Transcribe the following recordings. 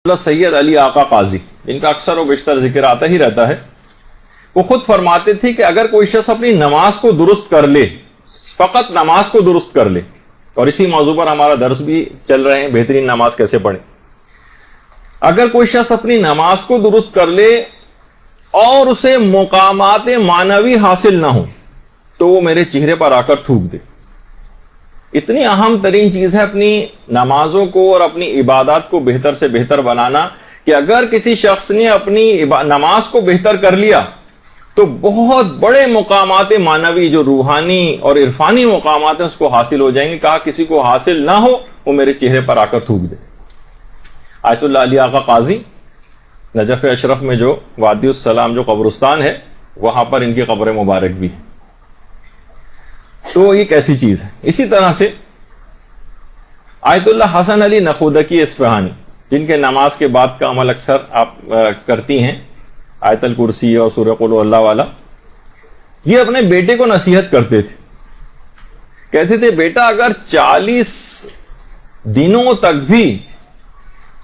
سید علی آقا قاضی، جن کا اکثر و بیشتر ذکر آتا ہی رہتا ہے، وہ خود فرماتے تھے کہ اگر کوئی شخص اپنی نماز کو درست کر لے، فقط نماز کو درست کر لے، اور اسی موضوع پر ہمارا درس بھی چل رہے ہیں، بہترین نماز کیسے پڑھیں، اگر کوئی شخص اپنی نماز کو درست کر لے اور اسے مقامات معنوی حاصل نہ ہو تو وہ میرے چہرے پر آ کر تھوک دے۔ اتنی اہم ترین چیز ہے اپنی نمازوں کو اور اپنی عبادات کو بہتر سے بہتر بنانا، کہ اگر کسی شخص نے اپنی نماز کو بہتر کر لیا تو بہت بڑے مقامات معنوی جو روحانی اور عرفانی مقامات ہیں اس کو حاصل ہو جائیں گے۔ کہا کسی کو حاصل نہ ہو وہ میرے چہرے پر آ کر تھوک دے۔ آیت اللہ علی آقا قاضی نجف اشرف میں جو وادی السلام جو قبرستان ہے، وہاں پر ان کی قبر مبارک بھی ہے۔ تو یہ کیسی چیز ہے۔ اسی طرح سے آیت اللہ حسن علی نخودکی اصفہانی، جن کے نماز کے بعد کا عمل اکثر آپ کرتی ہیں، آیت الکرسی اور سورہ قل ہو اللہ والا، یہ اپنے بیٹے کو نصیحت کرتے تھے، کہتے تھے بیٹا اگر 40 دنوں تک بھی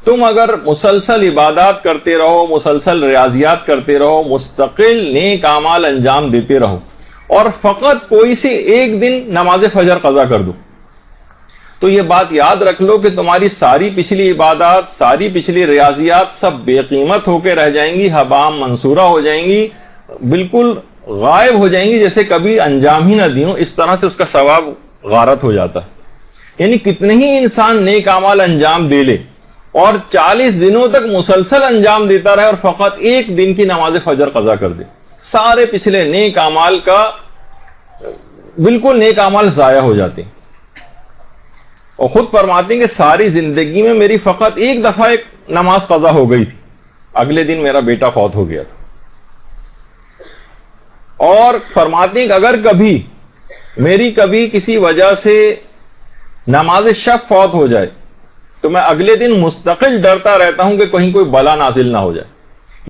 تم اگر مسلسل عبادات کرتے رہو، مسلسل ریاضیات کرتے رہو، مستقل نیک اعمال انجام دیتے رہو، اور فقط کوئی سے ایک دن نماز فجر قضا کر دو، تو یہ بات یاد رکھ لو کہ تمہاری ساری پچھلی عبادات، ساری پچھلی ریاضیات سب بے قیمت ہو کے رہ جائیں گی، حبام منصورہ ہو جائیں گی، بالکل غائب ہو جائیں گی، جیسے کبھی انجام ہی نہ دیوں۔ اس طرح سے اس کا ثواب غارت ہو جاتا ہے۔ یعنی کتنے ہی انسان نیک اعمال انجام دے لے اور 40 دنوں تک مسلسل انجام دیتا رہے اور فقط ایک دن کی نماز فجر قضا کر دے، سارے پچھلے نیک اعمال کا بالکل نیک اعمال ضائع ہو جاتے ہیں۔ اور خود فرماتے ہیں کہ ساری زندگی میں میری فقط ایک دفعہ ایک نماز قضا ہو گئی تھی، اگلے دن میرا بیٹا فوت ہو گیا تھا۔ اور فرماتے ہیں کہ اگر کبھی میری کبھی کسی وجہ سے نماز شب فوت ہو جائے تو میں اگلے دن مستقل ڈرتا رہتا ہوں کہ کہیں کوئی بلا نازل نہ ہو جائے۔